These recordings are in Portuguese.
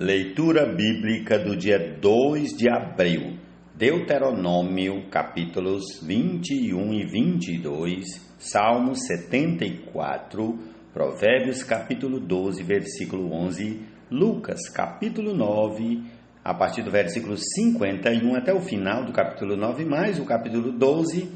Leitura bíblica do dia 2 de abril, Deuteronômio, capítulos 21 e 22, Salmo 74, Provérbios, capítulo 12, versículo 11, Lucas, capítulo 9, a partir do versículo 51 até o final do capítulo 9, mais o capítulo 12,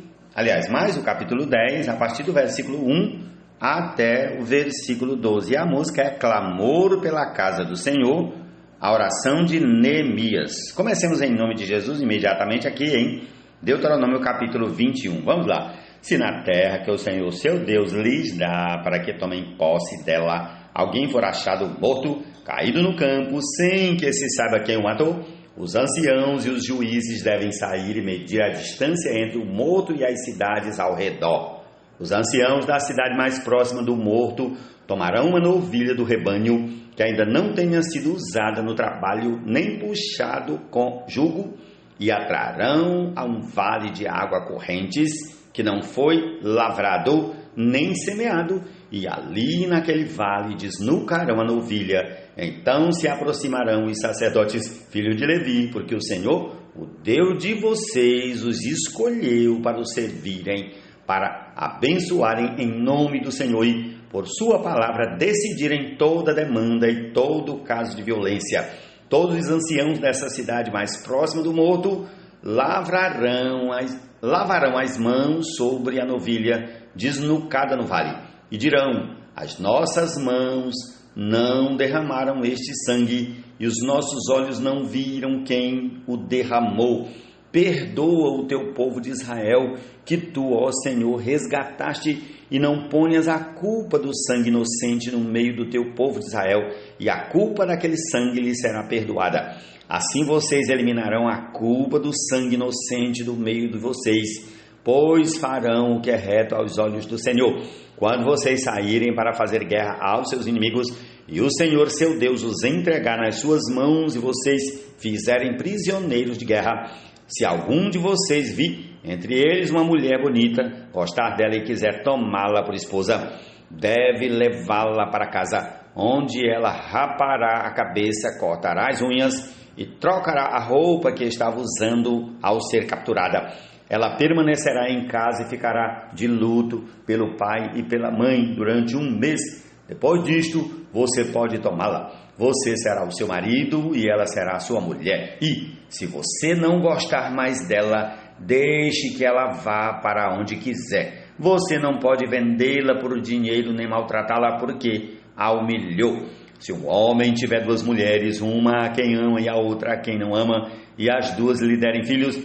mais o capítulo 10, a partir do versículo 1 até o versículo 12. E a música é Clamor pela Casa do Senhor, a oração de Neemias. Comecemos em nome de Jesus imediatamente aqui em Deuteronômio capítulo 21. Vamos lá. Se na terra que o Senhor seu Deus lhes dá para que tomem posse dela, alguém for achado morto, caído no campo, sem que se saiba quem o matou, os anciãos e os juízes devem sair e medir a distância entre o morto e as cidades ao redor. Os anciãos da cidade mais próxima do morto tomarão uma novilha do rebanho que ainda não tenha sido usada no trabalho nem puxado com jugo e a trarão a um vale de água correntes que não foi lavrado nem semeado, e ali naquele vale desnucarão a novilha. Então se aproximarão os sacerdotes, filhos de Levi, porque o Senhor, o Deus de vocês, os escolheu para o servirem, para abençoarem em nome do Senhor e, por sua palavra, decidirem toda demanda e todo caso de violência. Todos os anciãos dessa cidade mais próxima do morto lavarão as mãos sobre a novilha desnucada no vale e dirão: as nossas mãos não derramaram este sangue e os nossos olhos não viram quem o derramou. Perdoa o teu povo de Israel, que tu, ó Senhor, resgataste, e não ponhas a culpa do sangue inocente no meio do teu povo de Israel, e a culpa daquele sangue lhe será perdoada. Assim vocês eliminarão a culpa do sangue inocente do meio de vocês, pois farão o que é reto aos olhos do Senhor. Quando vocês saírem para fazer guerra aos seus inimigos, e o Senhor seu Deus os entregar nas suas mãos, e vocês fizerem prisioneiros de guerra, se algum de vocês vir entre eles uma mulher bonita, gostar dela e quiser tomá-la por esposa, deve levá-la para casa, onde ela rapará a cabeça, cortará as unhas e trocará a roupa que estava usando ao ser capturada. Ela permanecerá em casa e ficará de luto pelo pai e pela mãe durante 1 mês. Depois disto, você pode tomá-la. Você será o seu marido e ela será a sua mulher. E, se você não gostar mais dela, deixe que ela vá para onde quiser. Você não pode vendê-la por dinheiro nem maltratá-la porque a humilhou. Se um homem tiver 2 mulheres, uma a quem ama e a outra a quem não ama, e as duas lhe derem filhos,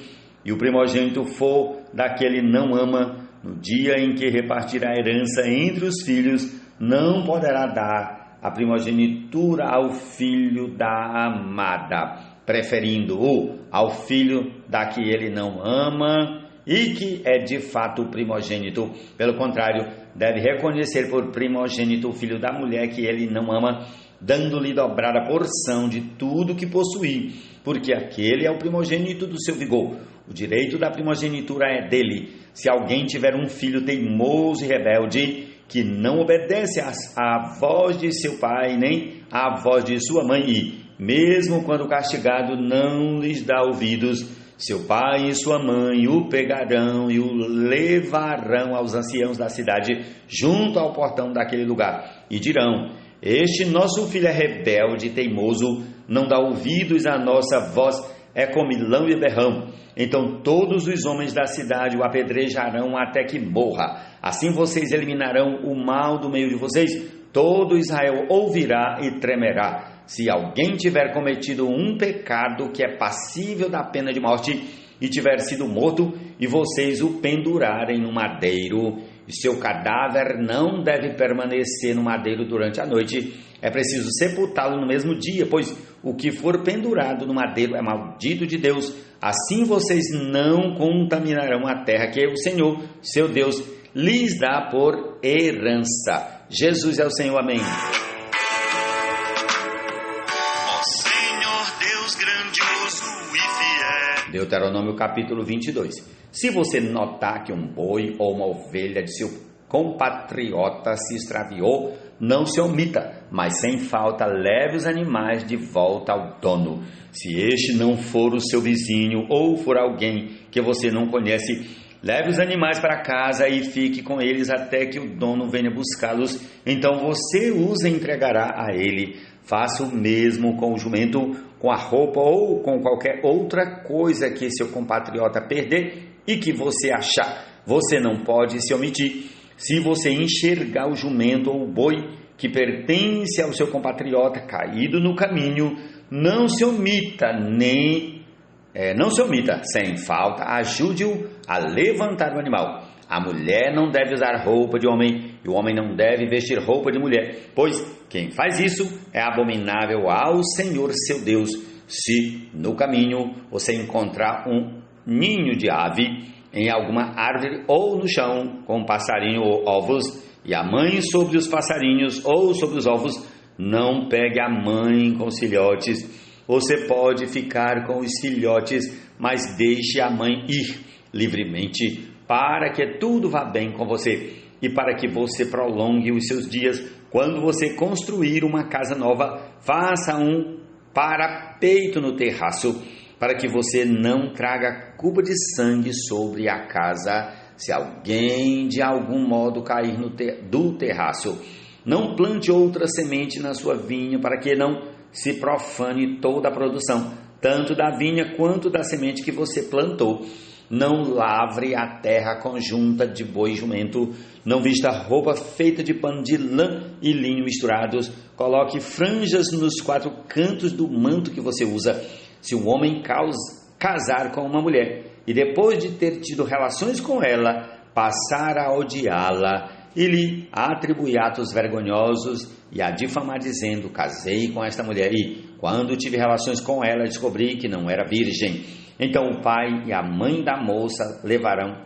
e o primogênito for daquele não ama, no dia em que repartirá a herança entre os filhos, não poderá dar a primogenitura ao filho da amada, preferindo-o ao filho da que ele não ama e que é de fato o primogênito. Pelo contrário, deve reconhecer por primogênito o filho da mulher que ele não ama, dando-lhe dobrada porção de tudo que possui, porque aquele é o primogênito do seu vigor. O direito da primogenitura é dele. Se alguém tiver um filho teimoso e rebelde, que não obedece à voz de seu pai, nem à voz de sua mãe, e, mesmo quando castigado, não lhes dá ouvidos, seu pai e sua mãe o pegarão e o levarão aos anciãos da cidade, junto ao portão daquele lugar, e dirão: este nosso filho é rebelde e teimoso, não dá ouvidos à nossa voz, é comilão e berrão. Então todos os homens da cidade o apedrejarão até que morra. Assim vocês eliminarão o mal do meio de vocês. Todo Israel ouvirá e tremerá. Se alguém tiver cometido um pecado que é passível da pena de morte e tiver sido morto, e vocês o pendurarem no madeiro, e seu cadáver não deve permanecer no madeiro durante a noite, é preciso sepultá-lo no mesmo dia, pois o que for pendurado no madeiro é maldito de Deus. Assim vocês não contaminarão a terra que o Senhor, seu Deus, lhes dá por herança. Jesus é o Senhor, amém. Ó Senhor Deus grandioso e fiel. Deuteronômio capítulo 22. Se você notar que um boi ou uma ovelha de seu compatriota se extraviou, não se omita, mas sem falta leve os animais de volta ao dono. Se este não for o seu vizinho ou for alguém que você não conhece, leve os animais para casa e fique com eles até que o dono venha buscá-los. Então você os entregará a ele. Faça o mesmo com o jumento, com a roupa ou com qualquer outra coisa que seu compatriota perder e que você achar. Você não pode se omitir. Se você enxergar o jumento ou o boi que pertence ao seu compatriota caído no caminho, não se omita, sem falta, ajude-o a levantar o animal. A mulher não deve usar roupa de homem e o homem não deve vestir roupa de mulher, pois quem faz isso é abominável ao Senhor seu Deus. Se no caminho você encontrar um ninho de ave em alguma árvore ou no chão com um passarinho ou ovos, e a mãe sobre os passarinhos ou sobre os ovos, não pegue a mãe com os filhotes. Você pode ficar com os filhotes, mas deixe a mãe ir livremente, para que tudo vá bem com você e para que você prolongue os seus dias. Quando você construir uma casa nova, faça um parapeito no terraço, para que você não traga culpa de sangue sobre a casa, se alguém de algum modo cair do terraço. Não plante outra semente na sua vinha, para que não se profane toda a produção, tanto da vinha quanto da semente que você plantou. Não lavre a terra conjunta de boi e jumento. Não vista roupa feita de pano de lã e linho misturados. Coloque franjas nos 4 cantos do manto que você usa. Se um homem casar com uma mulher e depois de ter tido relações com ela, passar a odiá-la e lhe atribuir atos vergonhosos e a difamar dizendo: casei com esta mulher e, quando tive relações com ela, descobri que não era virgem, então o pai e a mãe da moça levarão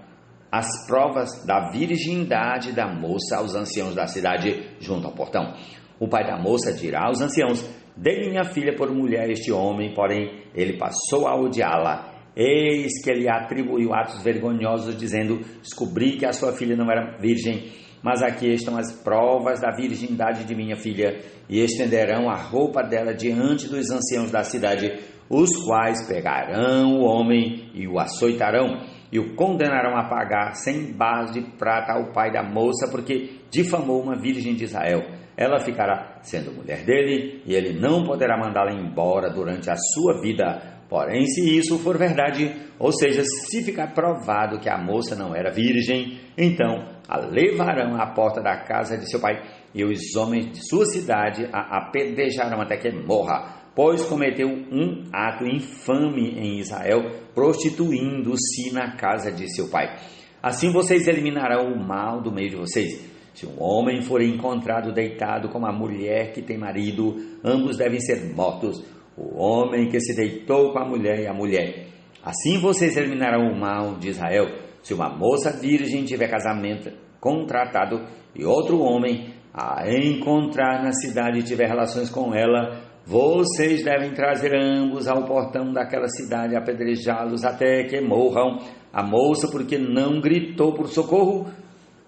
as provas da virgindade da moça aos anciãos da cidade junto ao portão. O pai da moça dirá aos anciãos: dei minha filha por mulher a este homem, porém ele passou a odiá-la. Eis que ele atribuiu atos vergonhosos, dizendo: descobri que a sua filha não era virgem, mas aqui estão as provas da virgindade de minha filha. E estenderão a roupa dela diante dos anciãos da cidade, os quais pegarão o homem e o açoitarão, e o condenarão a pagar 100 barras de prata ao pai da moça, porque difamou uma virgem de Israel. Ela ficará sendo mulher dele, e ele não poderá mandá-la embora durante a sua vida. Porém, se isso for verdade, ou seja, se ficar provado que a moça não era virgem, então a levarão à porta da casa de seu pai, e os homens de sua cidade a apedrejarão até que morra, pois cometeu um ato infame em Israel, prostituindo-se na casa de seu pai. Assim vocês eliminarão o mal do meio de vocês. Se um homem for encontrado deitado com uma mulher que tem marido, ambos devem ser mortos, o homem que se deitou com a mulher e a mulher. Assim vocês eliminarão o mal de Israel. Se uma moça virgem tiver casamento contratado e outro homem a encontrar na cidade e tiver relações com ela, vocês devem trazer ambos ao portão daquela cidade e apedrejá-los até que morram. A moça porque não gritou por socorro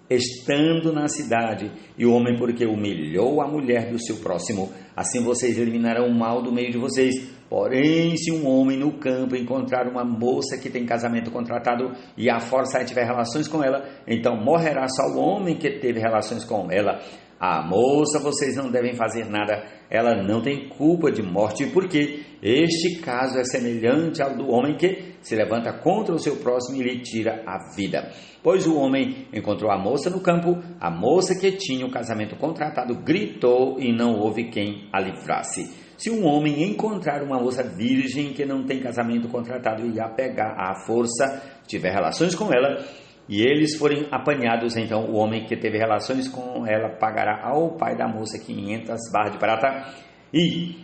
estando na cidade, e o homem porque humilhou a mulher do seu próximo. Assim vocês eliminarão o mal do meio de vocês. Porém, se um homem no campo encontrar uma moça que tem casamento contratado e a forçar e tiver relações com ela, então morrerá só o homem que teve relações com ela. A moça vocês não devem fazer nada, ela não tem culpa de morte, porque este caso é semelhante ao do homem que se levanta contra o seu próximo e lhe tira a vida. Pois o homem encontrou a moça no campo, a moça que tinha o casamento contratado gritou e não houve quem a livrasse. Se um homem encontrar uma moça virgem que não tem casamento contratado e a pegar à força, tiver relações com ela, e eles forem apanhados, então o homem que teve relações com ela pagará ao pai da moça 500 barras de prata e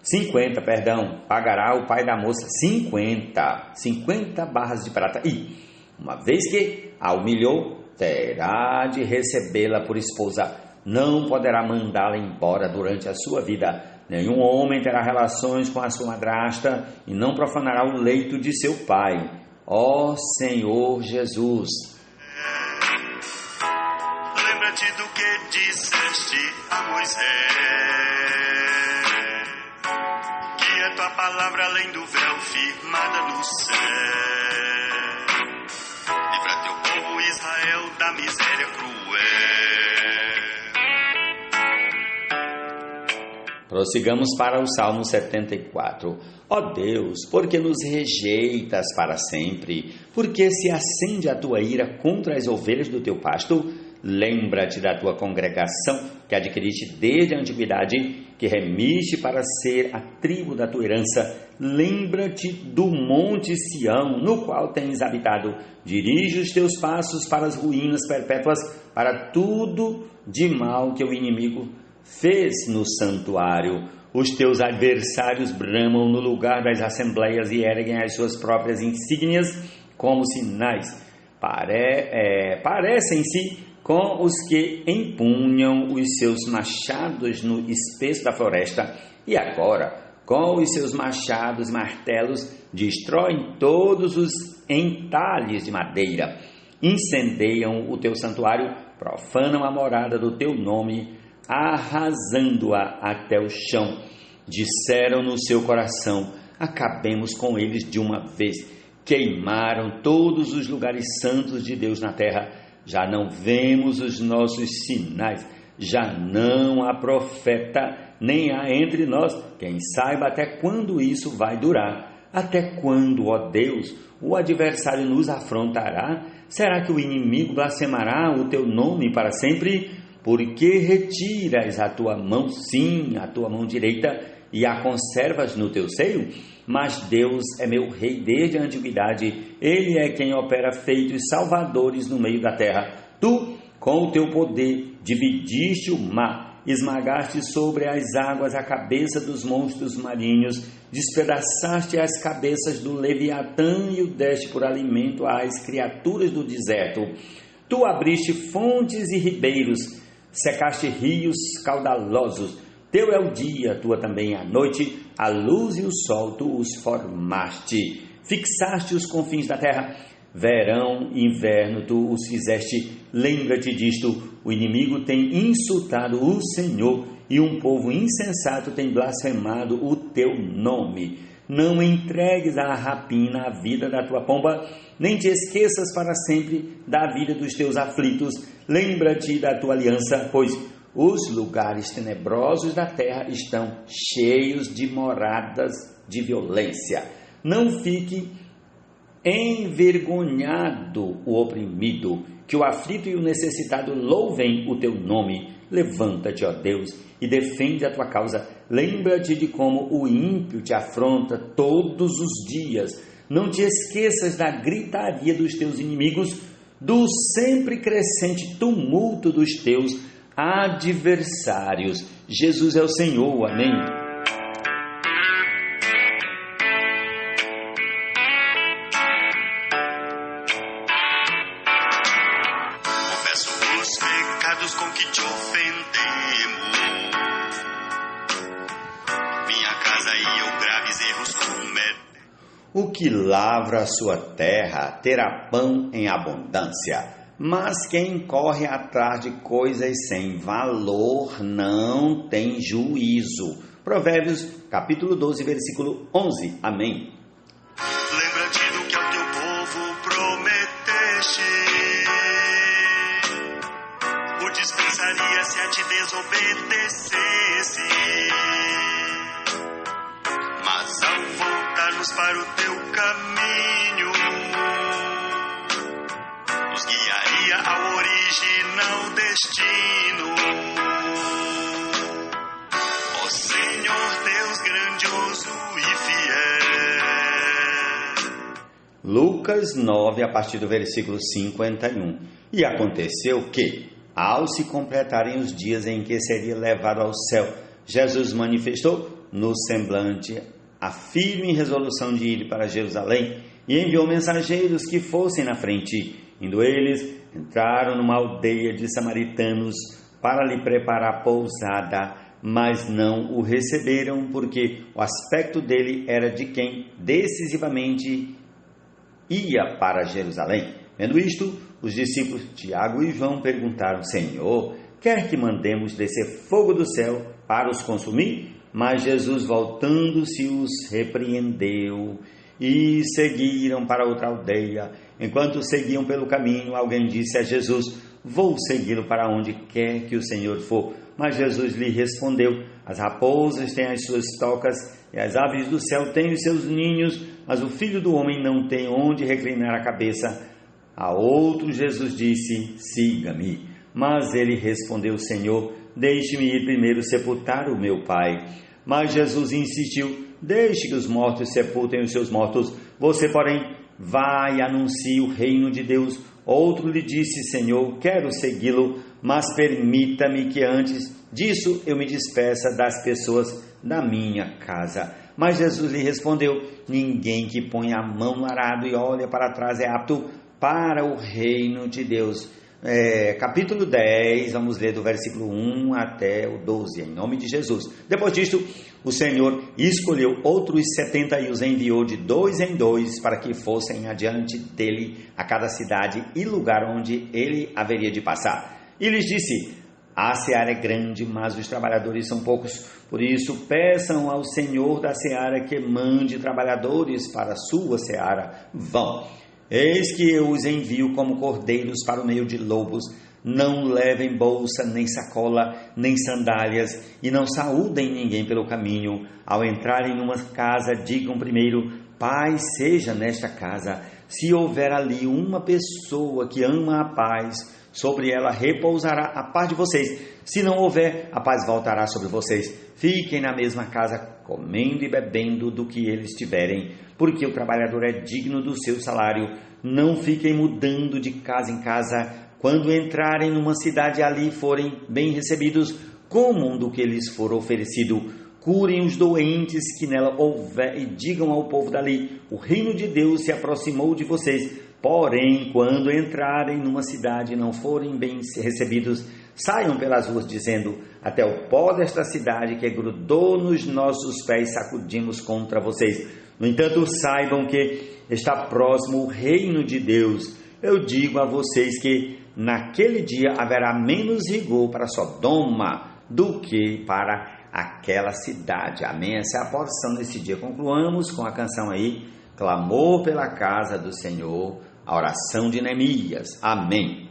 50, pagará ao pai da moça 50 barras de prata e, uma vez que a humilhou, terá de recebê-la por esposa, não poderá mandá-la embora durante a sua vida. Nenhum homem terá relações com a sua madrasta e não profanará o leito de seu pai. Ó Senhor Jesus. Lembra-te do que disseste a Moisés, que é tua palavra além do véu firmada no céu. Livra teu povo Israel da miséria cruel. Prossigamos para o Salmo 74. Ó Deus, por que nos rejeitas para sempre? Por que se acende a tua ira contra as ovelhas do teu pasto? Lembra-te da tua congregação, que adquiriste desde a antiguidade, que remiste para ser a tribo da tua herança. Lembra-te do monte Sião, no qual tens habitado. Dirige os teus passos para as ruínas perpétuas, para tudo de mal que o inimigo fez no santuário. Os teus adversários bramam no lugar das assembleias e erguem as suas próprias insígnias como sinais. Parecem-se com os que empunham os seus machados no espesso da floresta, e agora, com os seus machados e martelos, destroem todos os entalhes de madeira, incendeiam o teu santuário, profanam a morada do teu nome, arrasando-a até o chão. Disseram no seu coração: acabemos com eles de uma vez. Queimaram todos os lugares santos de Deus na terra. Já não vemos os nossos sinais, já não há profeta, nem há entre nós quem saiba até quando isso vai durar. Até quando, ó Deus, o adversário nos afrontará? Será que o inimigo blasfemará o teu nome para sempre? Porque retiras a tua mão, sim, a tua mão direita, e a conservas no teu seio? Mas Deus é meu rei desde a antiguidade, Ele é quem opera feitos salvadores no meio da terra. Tu, com o teu poder, dividiste o mar, esmagaste sobre as águas a cabeça dos monstros marinhos, despedaçaste as cabeças do Leviatã e o deste por alimento às criaturas do deserto. Tu abriste fontes e ribeiros, secaste rios caudalosos. Teu é o dia, tua também a noite, a luz e o sol tu os formaste. Fixaste os confins da terra, verão e inverno tu os fizeste. Lembra-te disto, o inimigo tem insultado o Senhor e um povo insensato tem blasfemado o teu nome. Não entregues à rapina a vida da tua pomba, nem te esqueças para sempre da vida dos teus aflitos. Lembra-te da tua aliança, pois os lugares tenebrosos da terra estão cheios de moradas de violência. Não fique envergonhado o oprimido, que o aflito e o necessitado louvem o teu nome. Levanta-te, ó Deus, e defende a tua causa. Lembra-te de como o ímpio te afronta todos os dias. Não te esqueças da gritaria dos teus inimigos, do sempre crescente tumulto dos teus adversários. Jesus é o Senhor, amém. Confesso os pecados com que te ofendemos, minha casa e eu graves erros cometemos. O que lavra a sua terra terá pão em abundância, mas quem corre atrás de coisas sem valor não tem juízo. Provérbios, capítulo 12, versículo 11. Amém. Lembra-te do que ao teu povo prometeste, o dispensaria se a te desobedecesse. Mas ao voltarmos para o teu caminho, nos guiaria ao original destino. Ó Senhor Deus grandioso e fiel. Lucas 9, a partir do versículo 51. E aconteceu que, ao se completarem os dias em que seria levado ao céu, Jesus manifestou no semblante a firme resolução de ir para Jerusalém e enviou mensageiros que fossem na frente. Indo eles, entraram numa aldeia de samaritanos para lhe preparar pousada, mas não o receberam, porque o aspecto dele era de quem decisivamente ia para Jerusalém. Vendo isto, os discípulos Tiago e João perguntaram: Senhor, quer que mandemos descer fogo do céu para os consumir? Mas Jesus, voltando-se, os repreendeu e seguiram para outra aldeia. Enquanto seguiam pelo caminho, alguém disse a Jesus: vou segui-lo para onde quer que o Senhor for. Mas Jesus lhe respondeu: as raposas têm as suas tocas e as aves do céu têm os seus ninhos, mas o Filho do Homem não tem onde reclinar a cabeça. A outro Jesus disse: siga-me. Mas ele respondeu: Senhor, deixe-me ir primeiro sepultar o meu pai. Mas Jesus insistiu: deixe que os mortos sepultem os seus mortos. Você, porém, vai e anuncie o reino de Deus. Outro lhe disse: Senhor, quero segui-lo, mas permita-me que antes disso eu me despeça das pessoas da minha casa. Mas Jesus lhe respondeu: ninguém que põe a mão no arado e olha para trás é apto para o reino de Deus. Capítulo 10, vamos ler do versículo 1 até o 12, em nome de Jesus. Depois disto, o Senhor escolheu outros 70 e os enviou de 2 em 2 para que fossem adiante dele a cada cidade e lugar onde ele haveria de passar. E lhes disse: a seara é grande, mas os trabalhadores são poucos. Por isso, peçam ao Senhor da seara que mande trabalhadores para a sua seara. Vão. Eis que eu os envio como cordeiros para o meio de lobos. Não levem bolsa, nem sacola, nem sandálias, e não saúdem ninguém pelo caminho. Ao entrarem numa casa, digam primeiro: paz seja nesta casa. Se houver ali uma pessoa que ama a paz, sobre ela repousará a paz de vocês. Se não houver, a paz voltará sobre vocês. Fiquem na mesma casa, comendo e bebendo do que eles tiverem, porque o trabalhador é digno do seu salário. Não fiquem mudando de casa em casa. Quando entrarem numa cidade e ali forem bem recebidos, comam do que lhes for oferecido. Curem os doentes que nela houver e digam ao povo dali: o reino de Deus se aproximou de vocês. Porém, quando entrarem numa cidade e não forem bem recebidos, saiam pelas ruas dizendo: até o pó desta cidade que grudou nos nossos pés sacudimos contra vocês. No entanto, saibam que está próximo o reino de Deus. Eu digo a vocês que naquele dia haverá menos rigor para Sodoma do que para aquela cidade. Amém? Essa é a porção desse dia. Concluamos com a canção aí: clamor pela casa do Senhor, a oração de Neemias. Amém.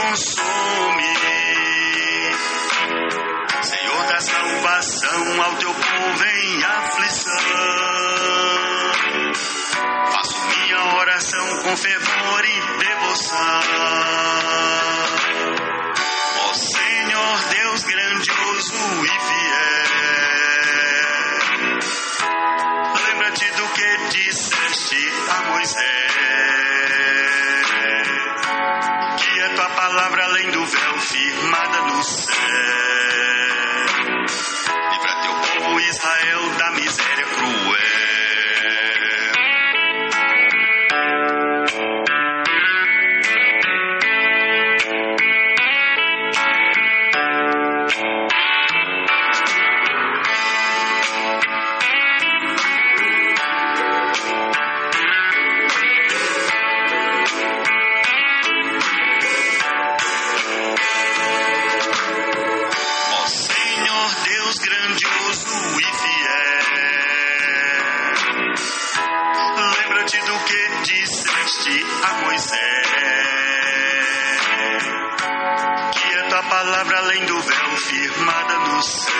consome. Senhor da salvação, ao teu povo em aflição, faço minha oração com fervor e devoção. Ó Senhor Deus grandioso e fiel, lembra-te do que disseste a Moisés, que é tua palavra além do véu firmada no céu. Livra teu povo Israel da miséria cruel. Grandioso e fiel, lembra-te do que disseste a Moisés, que é tua palavra além do véu firmada no céu.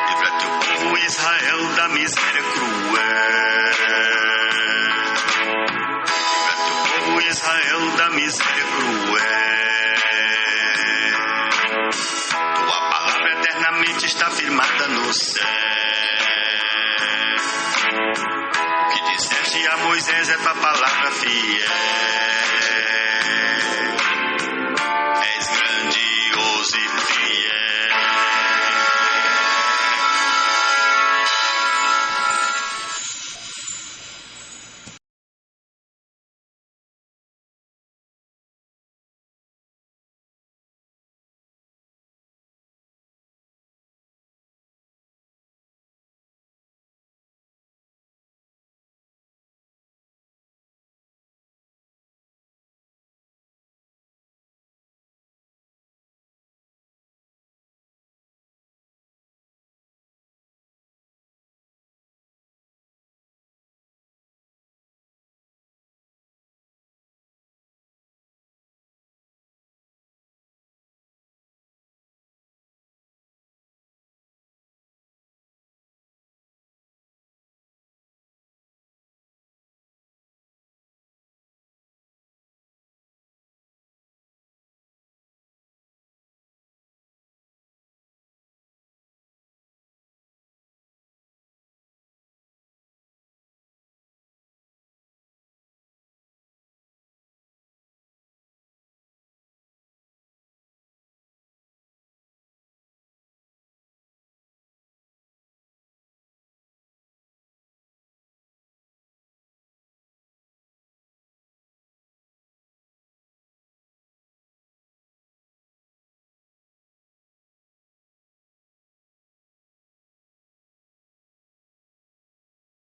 Livra teu povo Israel da miséria cruel. Livra teu povo Israel da miséria cruel. Eternamente está firmada no céu. O que disseste a Moisés é tua palavra fiel.